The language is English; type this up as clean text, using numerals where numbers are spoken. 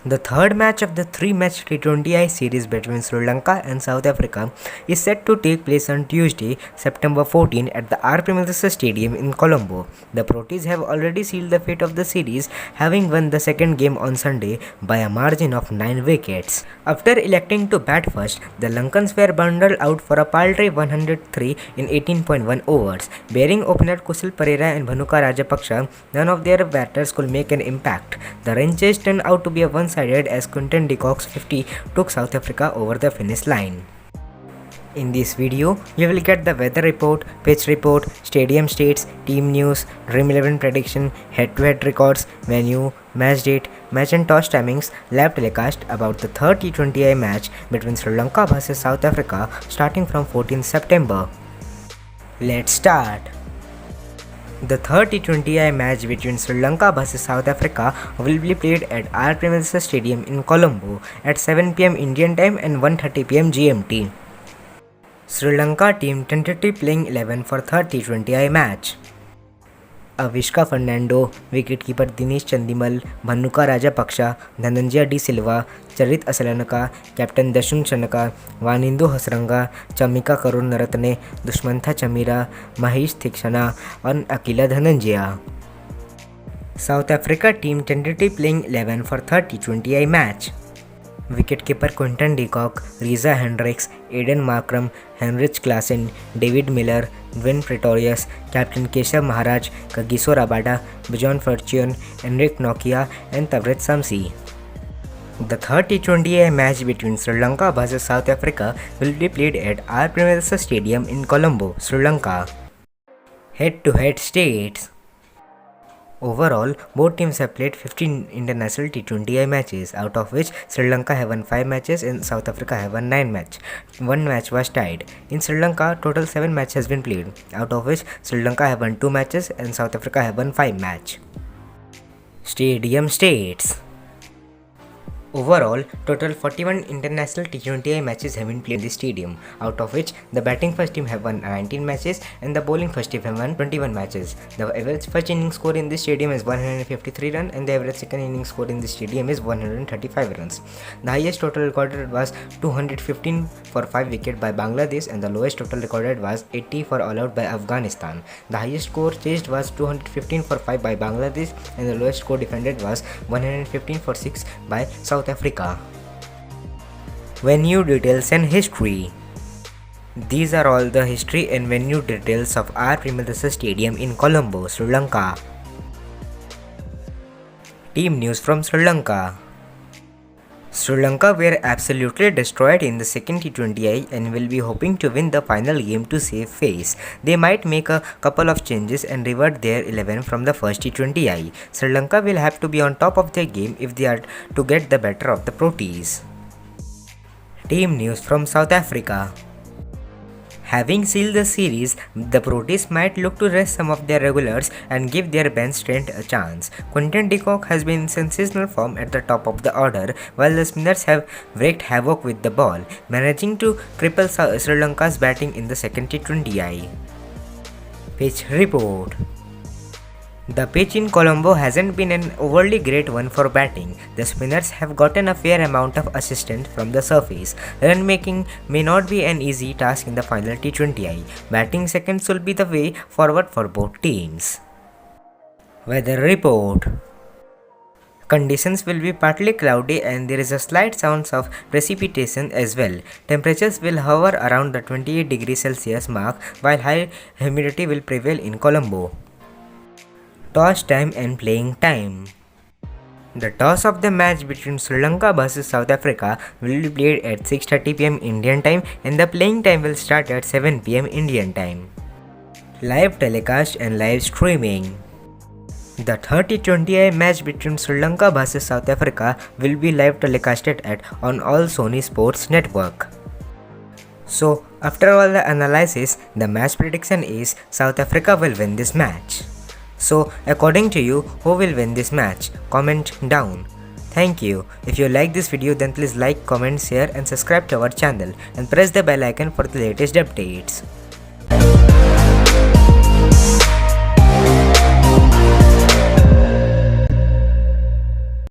The third match of the three-match T20I series between Sri Lanka and South Africa is set to take place on Tuesday, September 14 at the R. Premadasa Stadium in Colombo. The Proteas have already sealed the fate of the series, having won the second game on Sunday by a margin of 9 wickets. After electing to bat first, the Lankans were bundled out for a paltry 103 in 18.1 overs. Bearing opener Kusil Perera and Bhanuka Rajapaksa, none of their batters could make an impact. The run chase turned out to be a one-sided as Quinton de Kock's 50 took South Africa over the finish line. In this video, you will get the weather report, pitch report, stadium states, team news, Dream 11 prediction, head-to-head records, venue, match date, match and toss timings, live telecast about the third T20I match between Sri Lanka vs South Africa starting from 14 September. Let's start. The third T20I match between Sri Lanka vs South Africa will be played at R. Premadasa Stadium in Colombo at 7 pm Indian time and 1:30 pm GMT. Sri Lanka team tentatively playing 11 for third T20I match. Avishka Fernando, wicketkeeper Dinesh Chandimal, Bhanuka Rajapaksa, Dhananjaya D. Silva, Charit Asalanka, Captain Dashung Chanaka, Vanindu Hasranga, Chamika Karun Naratne, Dushmantha Chamira, Mahesh Thikshana, and Akila Dhananjaya. South Africa team tentatively playing 11 for third T20I match. Wicketkeeper Quinton de Kock, Reza Hendricks, Aiden Markram, Heinrich Klaasen, David Miller, Dwayne Pretorius, Captain Keshav Maharaj, Kagiso Rabada, Bjorn Fortune, Enric Nokia, and Tavret Samsi. The third T20I match between Sri Lanka vs South Africa will be played at R. Premadasa Stadium in Colombo, Sri Lanka. Head-to-head states. Overall, both teams have played 15 international T20I matches, out of which Sri Lanka have won 5 matches and South Africa have won 9 matches. One match was tied. In Sri Lanka, total 7 matches has been played, out of which Sri Lanka have won 2 matches and South Africa have won 5 matches. Stadium states. Overall, total 41 international T20I matches have been played in this stadium, out of which the batting first team have won 19 matches and the bowling first team have won 21 matches. The average first inning score in this stadium is 153 runs and the average second inning score in this stadium is 135 runs. The highest total recorded was 215 for 5 wickets by Bangladesh and the lowest total recorded was 80 for all out by Afghanistan. The highest score chased was 215 for 5 by Bangladesh and the lowest score defended was 115 for 6 by South Africa. Venue details and history. These are all the history and venue details of R. Premadasa Stadium in Colombo, Sri Lanka. Team news from Sri Lanka. Sri Lanka were absolutely destroyed in the second T20I and will be hoping to win the final game to save face. They might make a couple of changes and revert their 11 from the first T20I. Sri Lanka will have to be on top of their game if they are to get the better of the Proteas. Team news from South Africa. Having sealed the series, the Proteas might look to rest some of their regulars and give their bench strength a chance. Quinton de Kock has been in sensational form at the top of the order, while the spinners have wreaked havoc with the ball, managing to cripple Sri Lanka's batting in the second T20I. Pitch report. The pitch in Colombo hasn't been an overly great one for batting. The spinners have gotten a fair amount of assistance from the surface. Run making may not be an easy task in the final T20I. Batting seconds will be the way forward for both teams. Weather report. Conditions will be partly cloudy and there is a slight chance of precipitation as well. Temperatures will hover around the 28 degrees Celsius mark while high humidity will prevail in Colombo. Toss time and playing time. The toss of the match between Sri Lanka vs South Africa will be played at 6:30 pm Indian time and the playing time will start at 7 pm Indian time. Live telecast and live streaming. The 30-20I match between Sri Lanka vs South Africa will be live telecasted on all Sony Sports Network. So, after all the analysis, the match prediction is South Africa will win this match. So, according to you, who will win this match? Comment down. Thank you. If you like this video, then please like, comment, share and subscribe to our channel and press the bell icon for the latest updates.